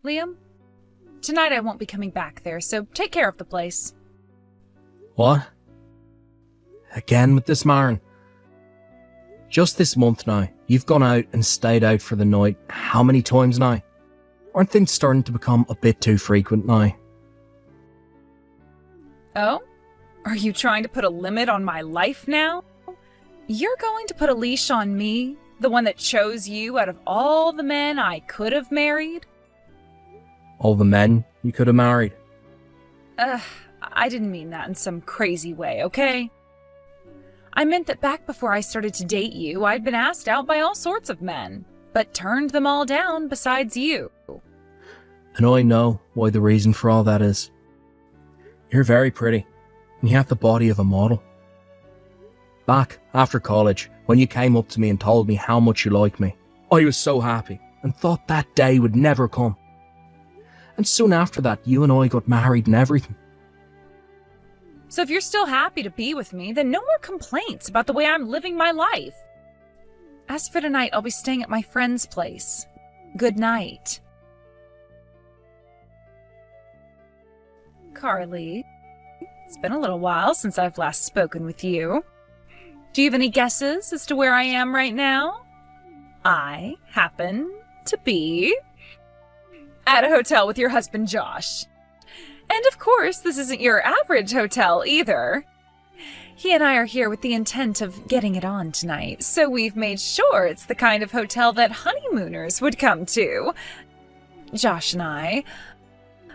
Liam, tonight I won't be coming back there, so take care of the place. What? Again with this Maren? Just this month now, you've gone out and stayed out for the night how many times now? Aren't things starting to become a bit too frequent now? Oh? Are you trying to put a limit on my life now? You're going to put a leash on me, the one that chose you out of all the men I could have married? All the men you could have married? I didn't mean that in some crazy way, okay? I meant that back before I started to date you, I'd been asked out by all sorts of men, but turned them all down besides you. And I know why the reason for all that is. You're very pretty, and you have the body of a model. Back after college, when you came up to me and told me how much you liked me, I was so happy and thought that day would never come. And soon after that, you and I got married and everything. So if you're still happy to be with me, then no more complaints about the way I'm living my life. As for tonight, I'll be staying at my friend's place. Good night. Carly, it's been a little while since I've last spoken with you. Do you have any guesses as to where I am right now? I happen to be at a hotel with your husband, Josh. And of course, this isn't your average hotel either. He and I are here with the intent of getting it on tonight, so we've made sure it's the kind of hotel that honeymooners would come to. Josh and I.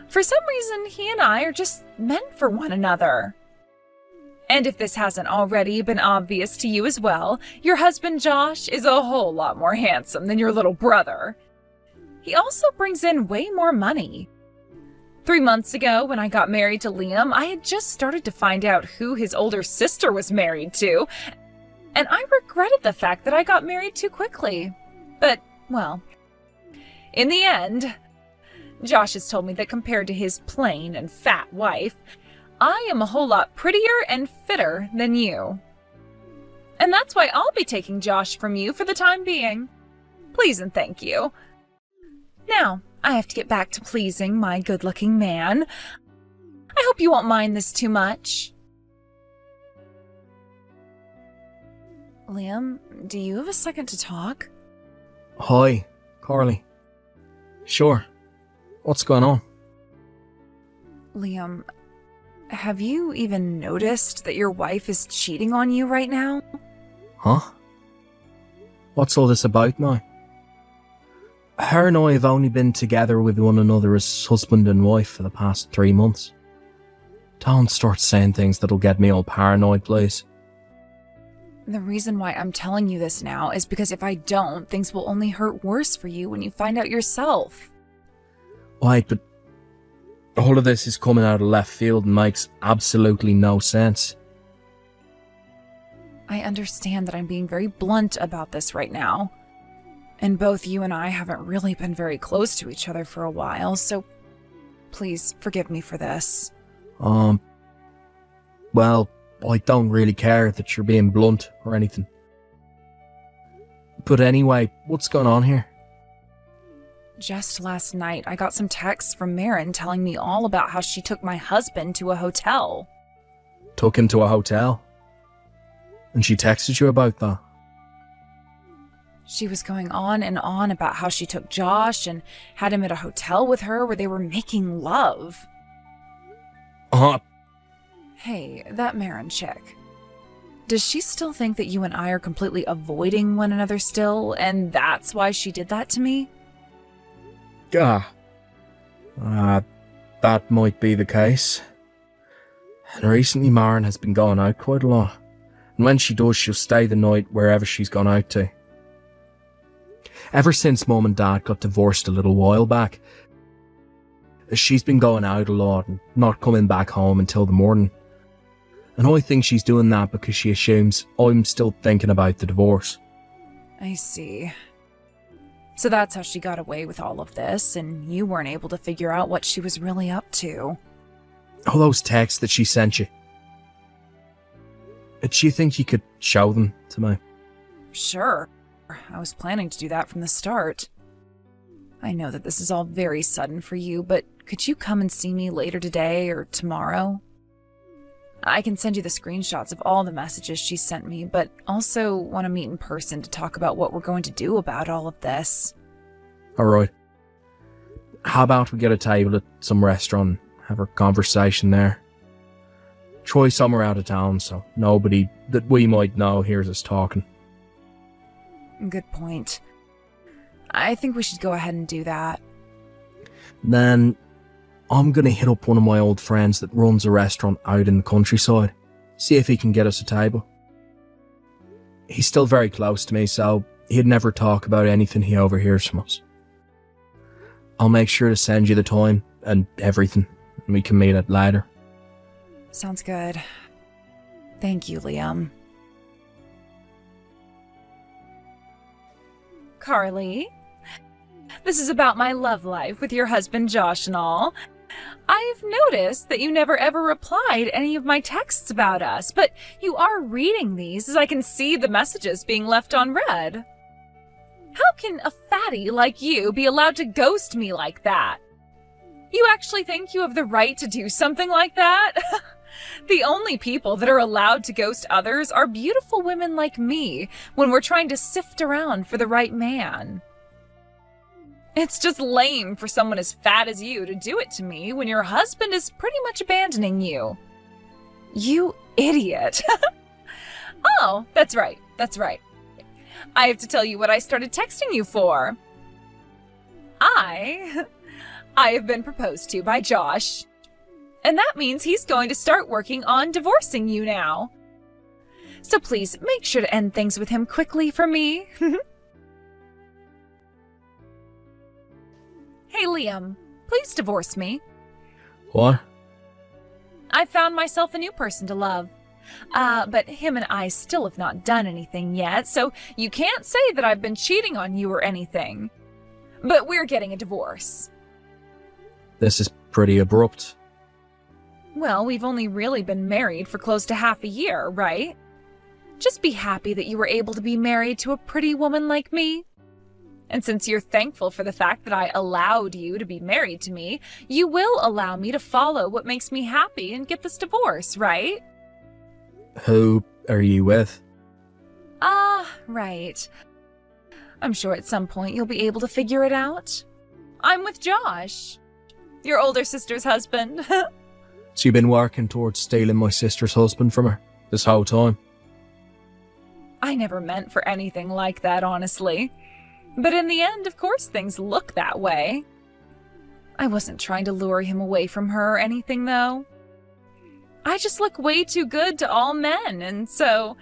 For some reason, he and I are just meant for one another. And if this hasn't already been obvious to you as well, your husband Josh is a whole lot more handsome than your little brother. He also brings in way more money. 3 months ago, when I got married to Liam, I had just started to find out who his older sister was married to, and I regretted the fact that I got married too quickly. But, well, in the end, Josh has told me that compared to his plain and fat wife, I am a whole lot prettier and fitter than you. And that's why I'll be taking Josh from you for the time being. Please and thank you. Now, I have to get back to pleasing my good-looking man. I hope you won't mind this too much. Liam, do you have a second to talk? Hi, Carly. Sure. What's going on? Liam, have you even noticed that your wife is cheating on you right now? Huh? What's all this about now? Her and I have only been together with one another as husband and wife for the past 3 months. Don't start saying things that'll get me all paranoid, please. The reason why I'm telling you this now is because if I don't, things will only hurt worse for you when you find out yourself. Right, but all of this is coming out of left field and makes absolutely no sense. I understand that I'm being very blunt about this right now. And both you and I haven't really been very close to each other for a while, so please forgive me for this. Well, I don't really care that you're being blunt or anything. But anyway, what's going on here? Just last night, I got some texts from Maren telling me all about how she took my husband to a hotel. Took him to a hotel? And she texted you about that? She was going on and on about how she took Josh and had him at a hotel with her where they were making love. Hey, that Maren chick. Does she still think that you and I are completely avoiding one another still, and that's why she did that to me? That might be the case. And recently Maren has been going out quite a lot. And when she does, she'll stay the night wherever she's gone out to. Ever since Mum and Dad got divorced a little while back, she's been going out a lot and not coming back home until the morning. And I think she's doing that because she assumes I'm still thinking about the divorce. I see. So that's how she got away with all of this, and you weren't able to figure out what she was really up to. All those texts that she sent you. Did you think you could show them to me? Sure. I was planning to do that from the start. I know that this is all very sudden for you, but could you come and see me later today or tomorrow? I can send you the screenshots of all the messages she sent me, but also want to meet in person to talk about what we're going to do about all of this. Alright. How about we get a table at some restaurant, have a conversation there? Try somewhere out of town so nobody that we might know hears us talking. Good point. I think we should go ahead and do that. Then I'm gonna hit up one of my old friends that runs a restaurant out in the countryside. See if he can get us a table. He's still very close to me, so he'd never talk about anything he overhears from us. I'll make sure to send you the time and everything, and we can meet at later. Sounds good. Thank you, Liam. Carly, this is about my love life with your husband Josh and all. I've noticed that you never ever replied any of my texts about us, but you are reading these as I can see the messages being left unread. How can a fatty like you be allowed to ghost me like that? You actually think you have the right to do something like that? The only people that are allowed to ghost others are beautiful women like me when we're trying to sift around for the right man. It's just lame for someone as fat as you to do it to me when your husband is pretty much abandoning you. You idiot. Oh, that's right. I have to tell you what I started texting you for. I have been proposed to by Josh. And that means he's going to start working on divorcing you now. So please make sure to end things with him quickly for me. Hey, Liam, please divorce me. What? I've found myself a new person to love. But him and I still have not done anything yet, so you can't say that I've been cheating on you or anything. But we're getting a divorce. This is pretty abrupt. Well, we've only really been married for close to half a year, right? Just be happy that you were able to be married to a pretty woman like me. And since you're thankful for the fact that I allowed you to be married to me, you will allow me to follow what makes me happy and get this divorce, right? Who are you with? Right. I'm sure at some point you'll be able to figure it out. I'm with Josh, your older sister's husband. So you've been working towards stealing my sister's husband from her this whole time? I never meant for anything like that, honestly. But in the end, of course, things look that way. I wasn't trying to lure him away from her or anything, though. I just look way too good to all men, and so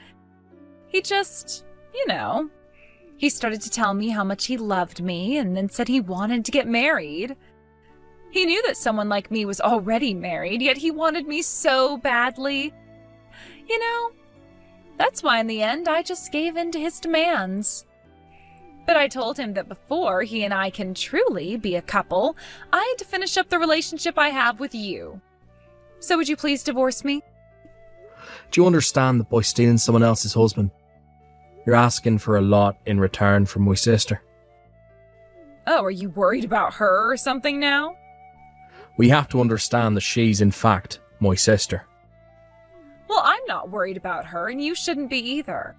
he just, he started to tell me how much he loved me and then said he wanted to get married. He knew that someone like me was already married, yet he wanted me so badly. That's why in the end I just gave in to his demands. But I told him that before he and I can truly be a couple, I had to finish up the relationship I have with you. So would you please divorce me? Do you understand that by stealing someone else's husband, you're asking for a lot in return from my sister? Oh, are you worried about her or something now? We have to understand that she's in fact my sister. Well, I'm not worried about her, and you shouldn't be either.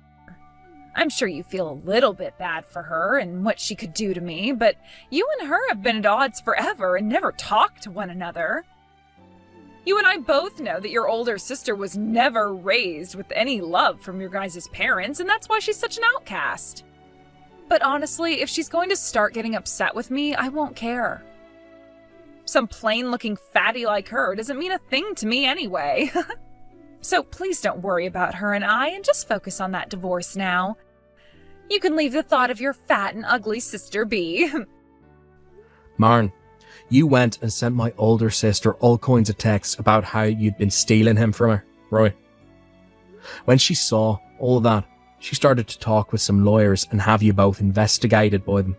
I'm sure you feel a little bit bad for her and what she could do to me, but you and her have been at odds forever and never talked to one another. You and I both know that your older sister was never raised with any love from your guys' parents, and that's why she's such an outcast. But honestly, if she's going to start getting upset with me, I won't care. Some plain-looking fatty like her doesn't mean a thing to me anyway. So please don't worry about her and I, and just focus on that divorce now. You can leave the thought of your fat and ugly sister be. Marn, you went and sent my older sister all kinds of texts about how you'd been stealing him from her, right? When she saw all of that, she started to talk with some lawyers and have you both investigated by them.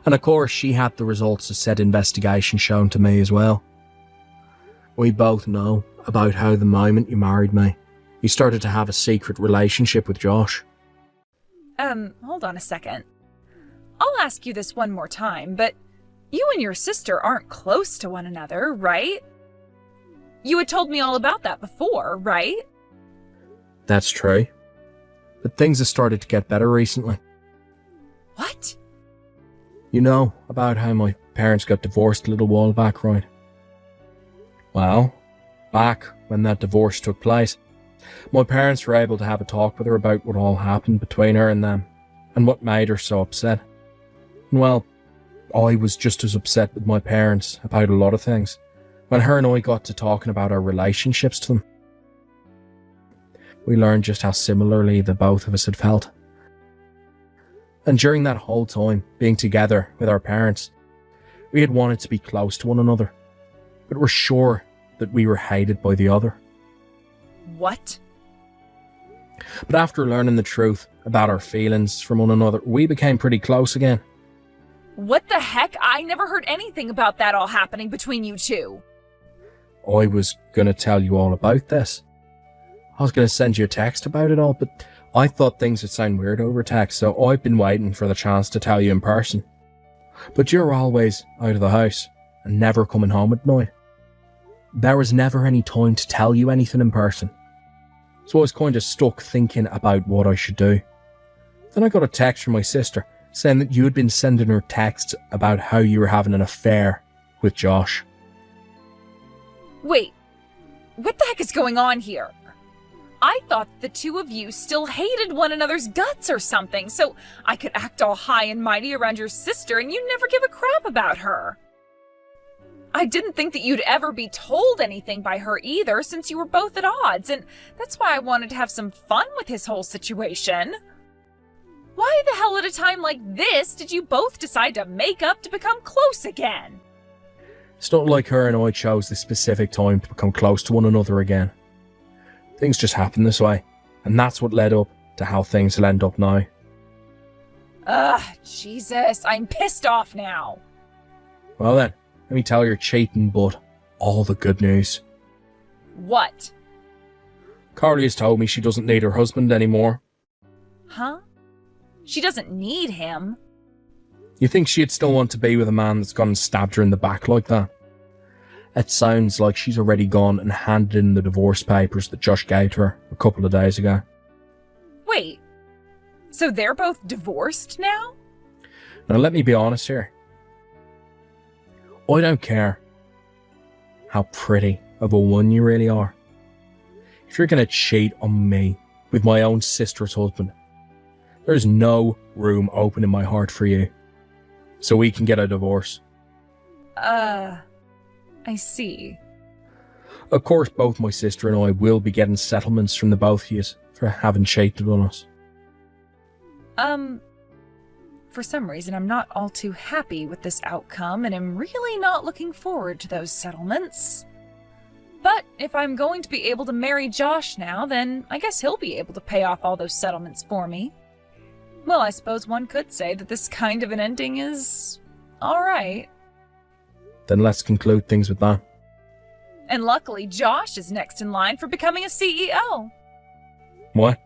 And of course, she had the results of said investigation shown to me as well. We both know about how the moment you married me, you started to have a secret relationship with Josh. Hold on a second. I'll ask you this one more time, but you and your sister aren't close to one another, right? You had told me all about that before, right? That's true. But things have started to get better recently. What? You know about how my parents got divorced a little while back, right? Well, back when that divorce took place, my parents were able to have a talk with her about what all happened between her and them, and what made her so upset. And well, I was just as upset with my parents about a lot of things when her and I got to talking about our relationships to them. We learned just how similarly the both of us had felt. And during that whole time, being together with our parents, we had wanted to be close to one another, but were sure that we were hated by the other. What? But after learning the truth about our feelings from one another, we became pretty close again. What the heck? I never heard anything about that all happening between you two. I was going to tell you all about this. I was going to send you a text about it all, but I thought things would sound weird over text, so I've been waiting for the chance to tell you in person. But you're always out of the house and never coming home at night. There was never any time to tell you anything in person. So I was kind of stuck thinking about what I should do. Then I got a text from my sister saying that you had been sending her texts about how you were having an affair with Josh. Wait, what the heck is going on here? I thought the two of you still hated one another's guts or something, so I could act all high and mighty around your sister and you'd never give a crap about her. I didn't think that you'd ever be told anything by her either, since you were both at odds, and that's why I wanted to have some fun with his whole situation. Why the hell at a time like this did you both decide to make up to become close again? It's not like her and I chose this specific time to become close to one another again. Things just happen this way, and that's what led up to how things will end up now. Ugh, Jesus, I'm pissed off now. Well then, let me tell your cheating butt all the good news. What? Carly has told me she doesn't need her husband anymore. Huh? She doesn't need him. You think she'd still want to be with a man that's gone and stabbed her in the back like that? It sounds like she's already gone and handed in the divorce papers that Josh gave to her a couple of days ago. Wait, so they're both divorced now? Now let me be honest here. I don't care how pretty of a woman you really are. If you're going to cheat on me with my own sister's husband, there's no room open in my heart for you. So we can get a divorce. I see. Of course, both my sister and I will be getting settlements from the both of you for having cheated on us. For some reason, I'm not all too happy with this outcome, and I'm really not looking forward to those settlements. But if I'm going to be able to marry Josh now, then I guess he'll be able to pay off all those settlements for me. Well, I suppose one could say that this kind of an ending is alright. Then let's conclude things with that. And luckily, Josh is next in line for becoming a CEO. What?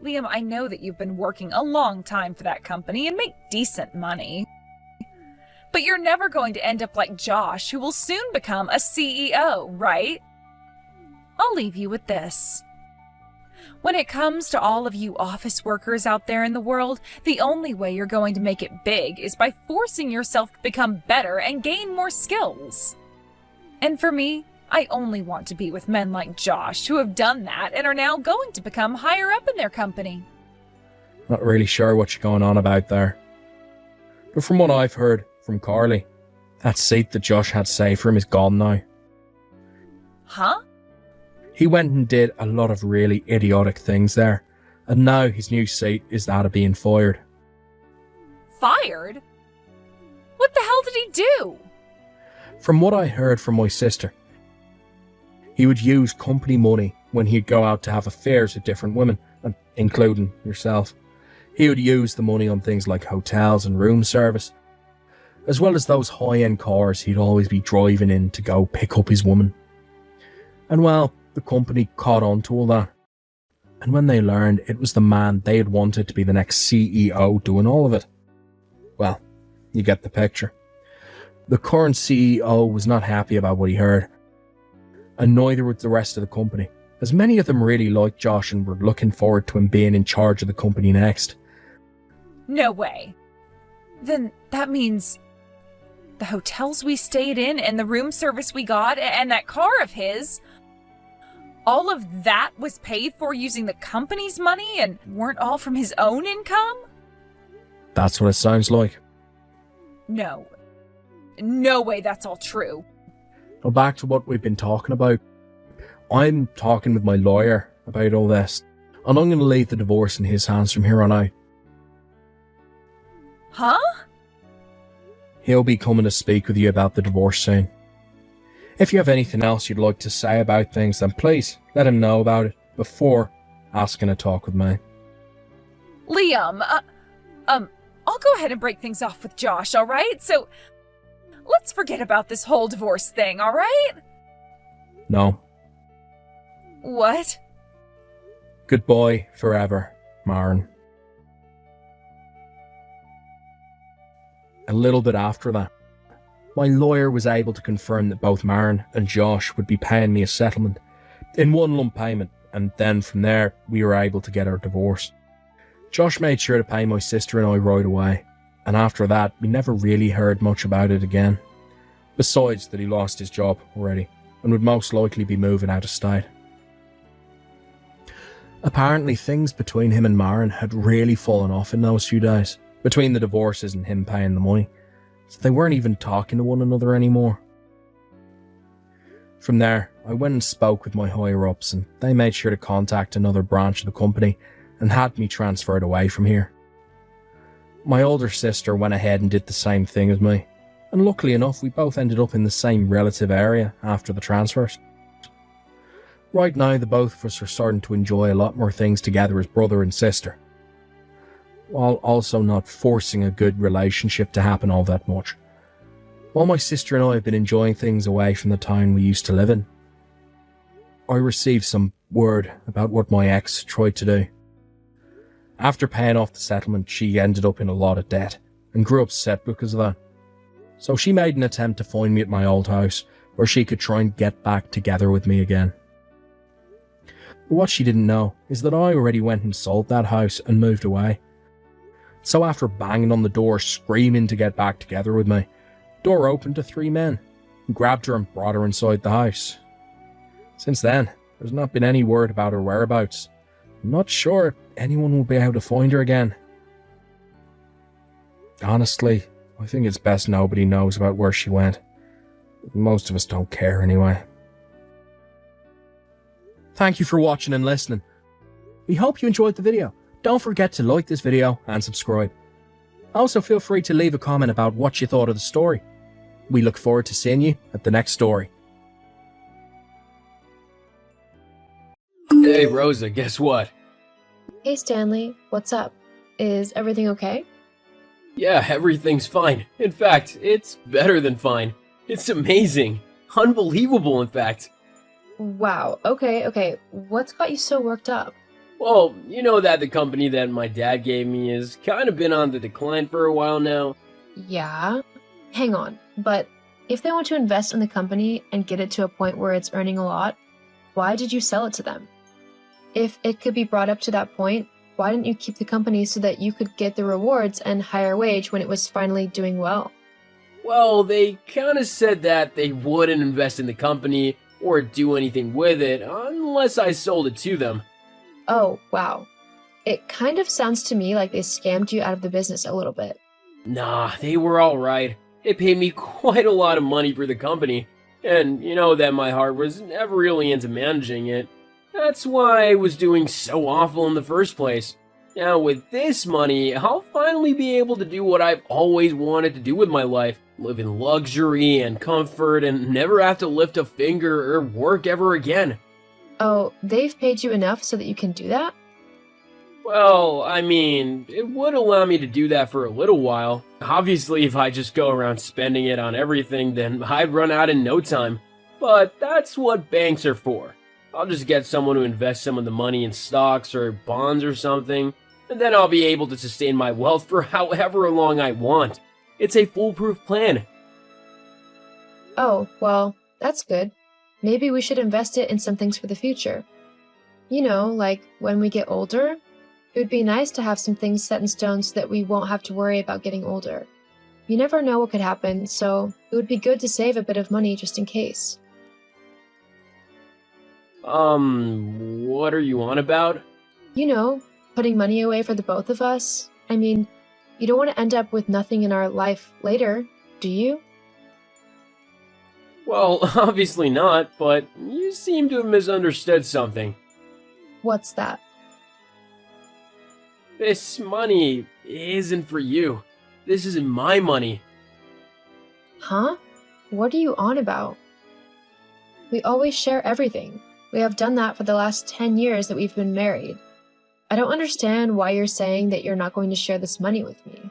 Liam, I know that you've been working a long time for that company and make decent money. But you're never going to end up like Josh, who will soon become a CEO, right? I'll leave you with this. When it comes to all of you office workers out there in the world, the only way you're going to make it big is by forcing yourself to become better and gain more skills. And for me, I only want to be with men like Josh who have done that and are now going to become higher up in their company. Not really sure what you're going on about there. But from what I've heard from Carly, that seat that Josh had saved for him is gone now. Huh? He went and did a lot of really idiotic things there, and now his new seat is that of being fired. Fired? What the hell did he do? From what I heard from my sister, he would use company money when he'd go out to have affairs with different women, including yourself. He would use the money on things like hotels and room service, as well as those high-end cars he'd always be driving in to go pick up his woman. And well, the company caught on to all that. And when they learned it was the man they had wanted to be the next CEO doing all of it, Well, you get the picture. The current CEO was not happy about what he heard, and neither was the rest of the company, as many of them really liked Josh and were looking forward to him being in charge of the company next. No way. Then that means the hotels we stayed in and the room service we got and that car of his, all of that was paid for using the company's money and weren't all from his own income? That's what it sounds like. No. No way that's all true. Now back to what we've been talking about. I'm talking with my lawyer about all this, and I'm going to leave the divorce in his hands from here on out. Huh? He'll be coming to speak with you about the divorce soon. If you have anything else you'd like to say about things, then please let him know about it before asking a talk with me. Liam, I'll go ahead and break things off with Josh, alright? So, let's forget about this whole divorce thing, alright? No. What? Goodbye forever, Maren. A little bit after that, my lawyer was able to confirm that both Maren and Josh would be paying me a settlement in one lump payment, and then from there we were able to get our divorce. Josh made sure to pay my sister and I right away, and after that we never really heard much about it again, besides that he lost his job already and would most likely be moving out of state. Apparently things between him and Maren had really fallen off in those few days, between the divorces and him paying the money, so they weren't even talking to one another anymore. From there, I went and spoke with my higher-ups, and they made sure to contact another branch of the company and had me transferred away from here. My older sister went ahead and did the same thing as me, and luckily enough we both ended up in the same relative area after the transfers. Right now the both of us are starting to enjoy a lot more things together as brother and sister, while also not forcing a good relationship to happen all that much. While my sister and I have been enjoying things away from the town we used to live in, I received some word about what my ex tried to do. After paying off the settlement, she ended up in a lot of debt and grew upset because of that. So she made an attempt to find me at my old house where she could try and get back together with me again. But what she didn't know is that I already went and sold that house and moved away. So after banging on the door, screaming to get back together with me, the door opened to 3 men, who grabbed her and brought her inside the house. Since then, there's not been any word about her whereabouts. I'm not sure if anyone will be able to find her again. Honestly, I think it's best nobody knows about where she went. Most of us don't care anyway. Thank you for watching and listening. We hope you enjoyed the video. Don't forget to like this video and subscribe. Also feel free to leave a comment about what you thought of the story. We look forward to seeing you at the next story. Hey Rosa, guess what? Hey Stanley, what's up? Is everything okay? Yeah, everything's fine. In fact, it's better than fine. It's amazing. Unbelievable, in fact. Wow, okay. What's got you so worked up? Well, you know that the company that my dad gave me has kind of been on the decline for a while now. Yeah? Hang on, but if they want to invest in the company and get it to a point where it's earning a lot, why did you sell it to them? If it could be brought up to that point, why didn't you keep the company so that you could get the rewards and higher wage when it was finally doing well? Well, they kind of said that they wouldn't invest in the company or do anything with it unless I sold it to them. Oh, wow. It kind of sounds to me like they scammed you out of the business a little bit. Nah, they were alright. They paid me quite a lot of money for the company, and you know that my heart was never really into managing it. That's why I was doing so awful in the first place. Now with this money, I'll finally be able to do what I've always wanted to do with my life. Live in luxury and comfort and never have to lift a finger or work ever again. Oh, they've paid you enough so that you can do that? Well, I mean, it would allow me to do that for a little while. Obviously, if I just go around spending it on everything, then I'd run out in no time. But that's what banks are for. I'll just get someone to invest some of the money in stocks or bonds or something, and then I'll be able to sustain my wealth for however long I want. It's a foolproof plan. Oh, well, that's good. Maybe we should invest it in some things for the future. You know, like when we get older, it would be nice to have some things set in stone so that we won't have to worry about getting older. You never know what could happen, so it would be good to save a bit of money just in case. What are you on about? You know, putting money away for the both of us. I mean, you don't want to end up with nothing in our life later, do you? Well, obviously not, but you seem to have misunderstood something. What's that? This money isn't for you. This isn't my money. Huh? What are you on about? We always share everything. We have done that for the last 10 years that we've been married. I don't understand why you're saying that you're not going to share this money with me.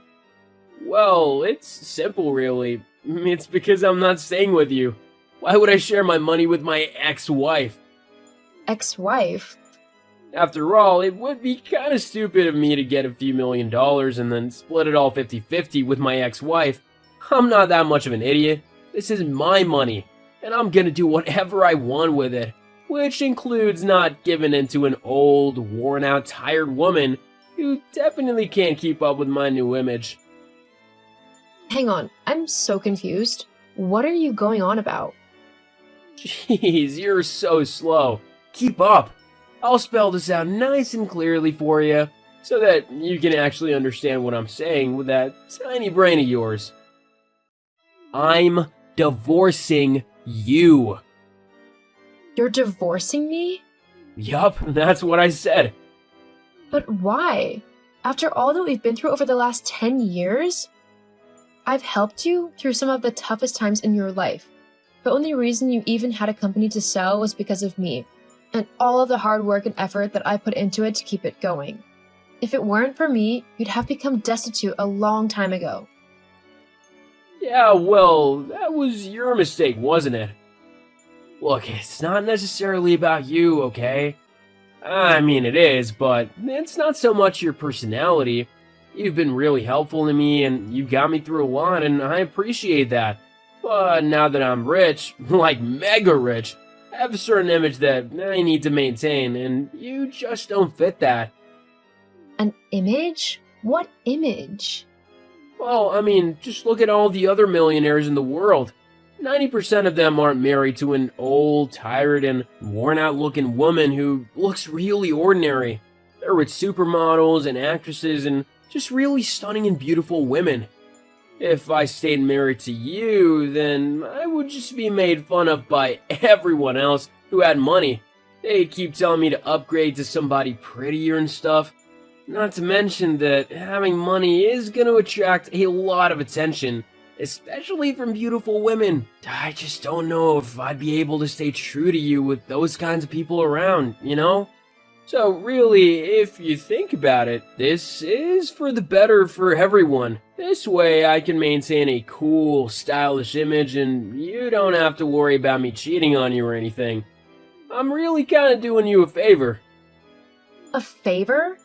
Well, it's simple, really. It's because I'm not staying with you. Why would I share my money with my ex-wife? Ex-wife? After all, it would be kind of stupid of me to get a few $1,000,000 and then split it all 50-50 with my ex-wife. I'm not that much of an idiot. This is my money, and I'm gonna do whatever I want with it, which includes not giving in to an old, worn-out, tired woman who definitely can't keep up with my new image. Hang on, I'm so confused. What are you going on about? Jeez, you're so slow. Keep up. I'll spell this out nice and clearly for you, so that you can actually understand what I'm saying with that tiny brain of yours. I'm divorcing you. You're divorcing me? Yup, that's what I said. But why? After all that we've been through over the last 10 years? I've helped you through some of the toughest times in your life. The only reason you even had a company to sell was because of me, and all of the hard work and effort that I put into it to keep it going. If it weren't for me, you'd have become destitute a long time ago. Yeah, well, that was your mistake, wasn't it? Look, it's not necessarily about you, okay? I mean, it is, but it's not so much your personality. You've been really helpful to me, and you got me through a lot, and I appreciate that. But now that I'm rich, like mega rich, I have a certain image that I need to maintain, and you just don't fit that. An image? What image? Well, I mean, just look at all the other millionaires in the world. 90% of them aren't married to an old, tired, and worn-out looking woman who looks really ordinary. They're with supermodels and actresses and just really stunning and beautiful women. If I stayed married to you, then I would just be made fun of by everyone else who had money. They'd keep telling me to upgrade to somebody prettier and stuff. Not to mention that having money is going to attract a lot of attention, especially from beautiful women. I just don't know if I'd be able to stay true to you with those kinds of people around, you know? So really, if you think about it, this is for the better for everyone. This way I can maintain a cool, stylish image and you don't have to worry about me cheating on you or anything. I'm really kind of doing you a favor. A favor?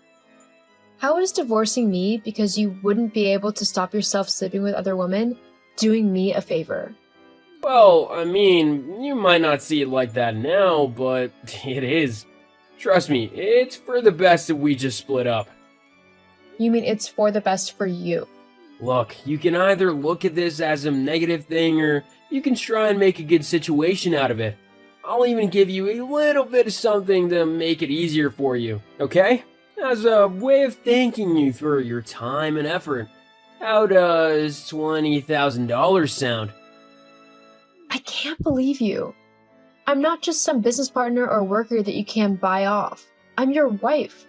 How is divorcing me because you wouldn't be able to stop yourself sleeping with other women doing me a favor? Well, I mean, you might not see it like that now, but it is. Trust me, it's for the best that we just split up. You mean it's for the best for you? Look, you can either look at this as a negative thing or you can try and make a good situation out of it. I'll even give you a little bit of something to make it easier for you, okay? As a way of thanking you for your time and effort. How does $20,000 sound? I can't believe you. I'm not just some business partner or worker that you can buy off. I'm your wife.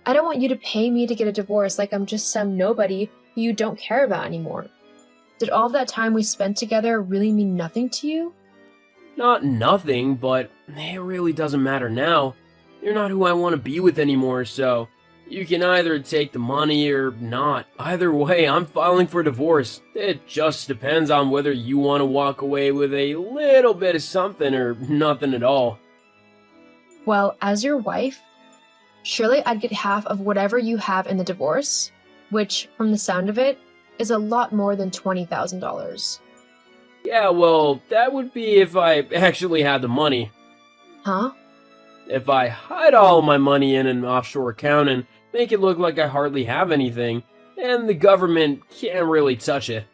I don't want you to pay me to get a divorce like I'm just some nobody who you don't care about anymore. Did all of that time we spent together really mean nothing to you? Not nothing, but it really doesn't matter now. You're not who I want to be with anymore, so you can either take the money or not. Either way, I'm filing for divorce. It just depends on whether you want to walk away with a little bit of something or nothing at all. Well, as your wife, Surely I'd get half of whatever you have in the divorce, which, from the sound of it, is a lot more than $20,000. Yeah, well, that would be if I actually had the money. Huh? If I hide all my money in an offshore account and make it look like I hardly have anything, and the government can't really touch it.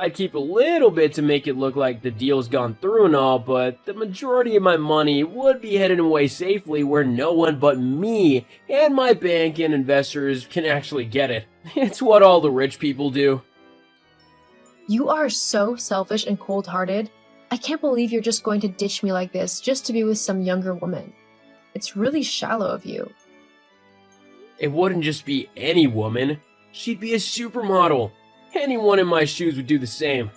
I'd keep a little bit to make it look like the deal's gone through and all, but the majority of my money would be hidden away safely where no one but me and my bank and investors can actually get it. It's what all the rich people do. You are so selfish and cold-hearted. I can't believe you're just going to ditch me like this just to be with some younger woman. It's really shallow of you. It wouldn't just be any woman. She'd be a supermodel. Anyone in my shoes would do the same.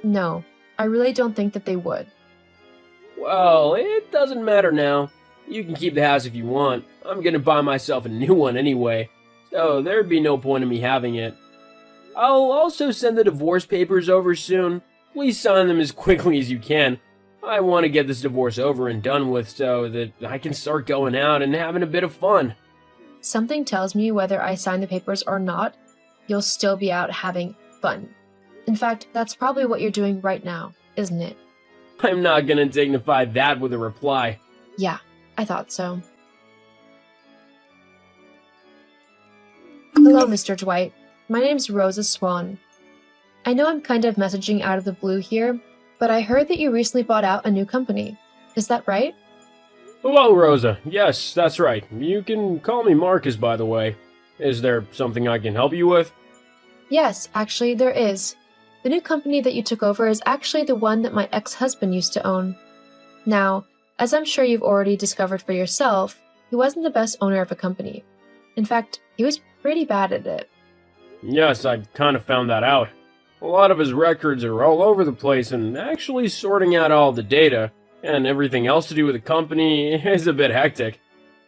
No, I really don't think that they would. Well, it doesn't matter now. You can keep the house if you want. I'm gonna buy myself a new one anyway, so there'd be no point in me having it. I'll also send the divorce papers over soon. Please sign them as quickly as you can. I want to get this divorce over and done with so that I can start going out and having a bit of fun. Something tells me whether I sign the papers or not, you'll still be out having fun. In fact, that's probably what you're doing right now, isn't it? I'm not gonna dignify that with a reply. Yeah, I thought so. Hello, Mr. Dwight. My name's Rosa Swan. I know I'm kind of messaging out of the blue here, but I heard that you recently bought out a new company. Is that right? Hello, Rosa. Yes, that's right. You can call me Marcus, by the way. Is there something I can help you with? Yes, actually, there is. The new company that you took over is actually the one that my ex-husband used to own. Now, as I'm sure you've already discovered for yourself, he wasn't the best owner of a company. In fact, he was pretty bad at it. Yes, I kind of found that out. A lot of his records are all over the place, and actually sorting out all the data and everything else to do with the company is a bit hectic.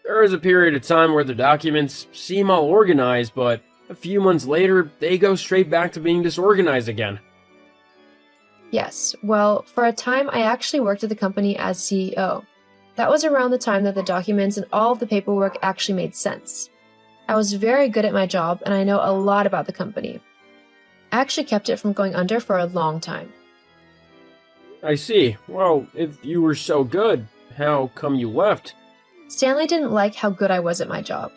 There is a period of time where the documents seem all organized, but a few months later, they go straight back to being disorganized again. Yes, well, for a time I actually worked at the company as CEO. That was around the time that the documents and all of the paperwork actually made sense. I was very good at my job, and I know a lot about the company. I actually kept it from going under for a long time. I see. Well, if you were so good, how come you left? Stanley didn't like how good I was at my job.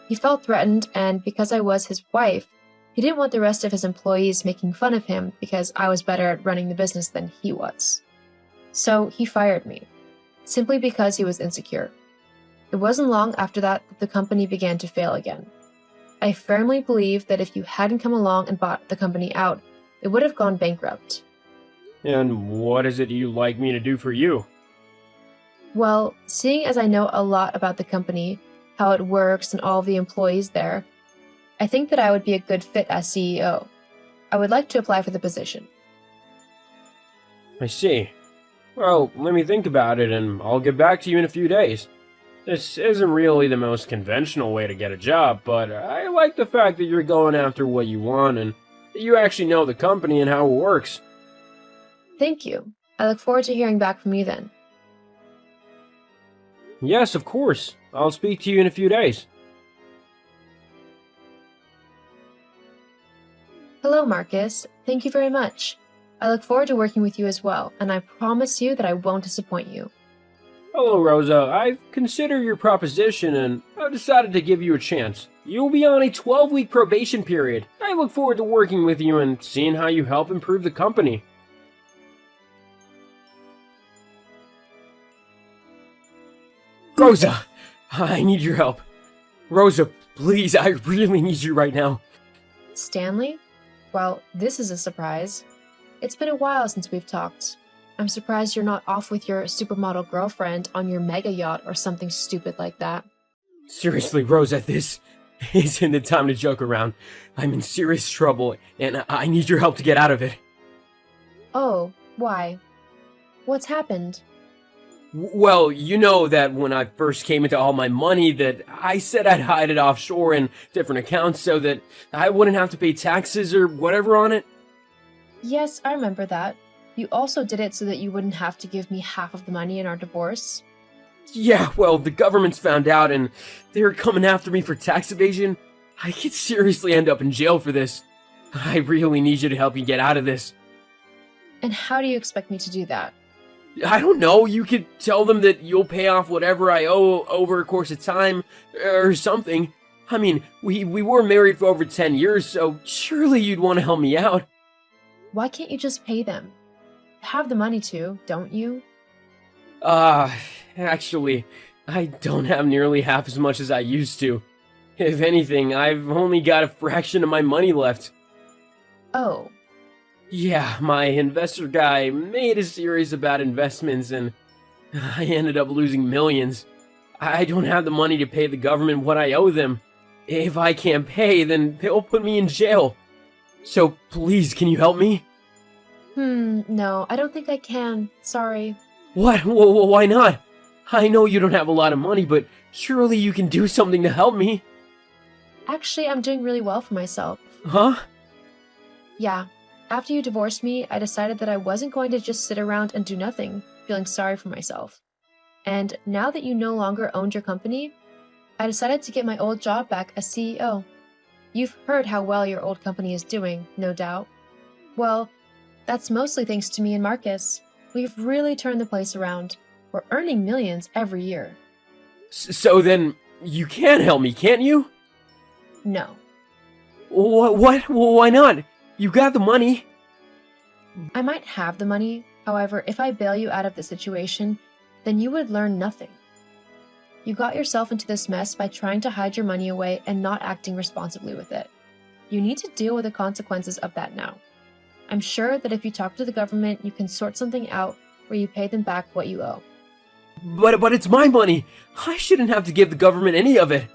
He felt threatened, and because I was his wife, he didn't want the rest of his employees making fun of him because I was better at running the business than he was. So he fired me, simply because he was insecure. It wasn't long after that the company began to fail again. I firmly believe that if you hadn't come along and bought the company out, it would have gone bankrupt. And what is it you'd like me to do for you? Well, seeing as I know a lot about the company, how it works, and all of the employees there, I think that I would be a good fit as CEO. I would like to apply for the position. I see. Well, let me think about it, and I'll get back to you in a few days. This isn't really the most conventional way to get a job, but I like the fact that you're going after what you want and that you actually know the company and how it works. Thank you. I look forward to hearing back from you then. Yes, of course. I'll speak to you in a few days. Hello, Marcus. Thank you very much. I look forward to working with you as well, and I promise you that I won't disappoint you. Hello, Rosa. I've considered your proposition, and I've decided to give you a chance. You'll be on a 12-week probation period. I look forward to working with you and seeing how you help improve the company. Rosa, I need your help. Rosa, please, I really need you right now. Stanley? Well, this is a surprise. It's been a while since we've talked. I'm surprised you're not off with your supermodel girlfriend on your mega yacht or something stupid like that. Seriously, Rosa, this isn't the time to joke around. I'm in serious trouble, and I need your help to get out of it. Oh, why? What's happened? Well, you know that when I first came into all my money that I said I'd hide it offshore in different accounts so that I wouldn't have to pay taxes or whatever on it? Yes, I remember that. You also did it so that you wouldn't have to give me half of the money in our divorce. Yeah, well, the government's found out and they're coming after me for tax evasion. I could seriously end up in jail for this. I really need you to help me get out of this. And how do you expect me to do that? I don't know, you could tell them that you'll pay off whatever I owe over a course of time, or something. I mean, we were married for over 10 years, so surely you'd want to help me out. Why can't you just pay them? You have the money to, don't you? Actually, I don't have nearly half as much as I used to. If anything, I've only got a fraction of my money left. Oh, Yeah, my investor guy made a series about investments and I ended up losing millions. I don't have the money to pay the government what I owe them. If I can't pay, then they'll put me in jail. So please, can you help me? no, I don't think I can. Sorry. What? Why not? I know you don't have a lot of money, but surely you can do something to help me. Actually, I'm doing really well for myself. Huh? Yeah. After you divorced me, I decided that I wasn't going to just sit around and do nothing, feeling sorry for myself. And now that you no longer owned your company, I decided to get my old job back as CEO. You've heard how well your old company is doing, no doubt. Well, that's mostly thanks to me and Marcus. We've really turned the place around. We're earning millions every year. So then, you can help me, can't you? No. What? Why not? You got the money. I might have the money, however, if I bail you out of the situation, then you would learn nothing. You got yourself into this mess by trying to hide your money away and not acting responsibly with it. You need to deal with the consequences of that now. I'm sure that if you talk to the government, you can sort something out where you pay them back what you owe. But it's my money. I shouldn't have to give the government any of it.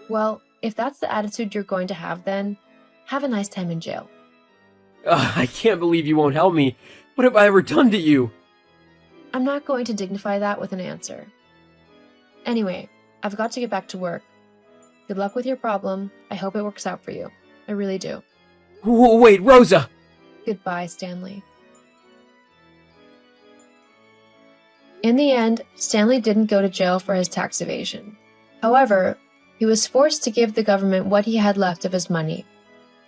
Well, if that's the attitude you're going to have then, have a nice time in jail. I can't believe you won't help me. What have I ever done to you? I'm not going to dignify that with an answer. Anyway, I've got to get back to work. Good luck with your problem. I hope it works out for you. I really do. Wait, Rosa! Goodbye, Stanley. In the end, Stanley didn't go to jail for his tax evasion. However, he was forced to give the government what he had left of his money,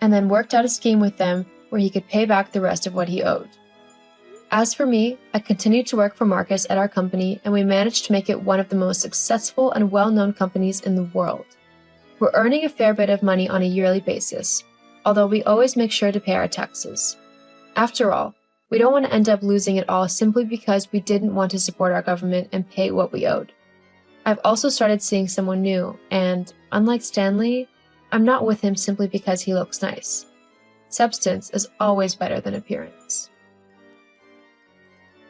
and then worked out a scheme with them where he could pay back the rest of what he owed. As for me, I continued to work for Marcus at our company, and we managed to make it one of the most successful and well-known companies in the world. We're earning a fair bit of money on a yearly basis, although we always make sure to pay our taxes. After all, we don't want to end up losing it all simply because we didn't want to support our government and pay what we owed. I've also started seeing someone new, and, unlike Stanley, I'm not with him simply because he looks nice. Substance is always better than appearance.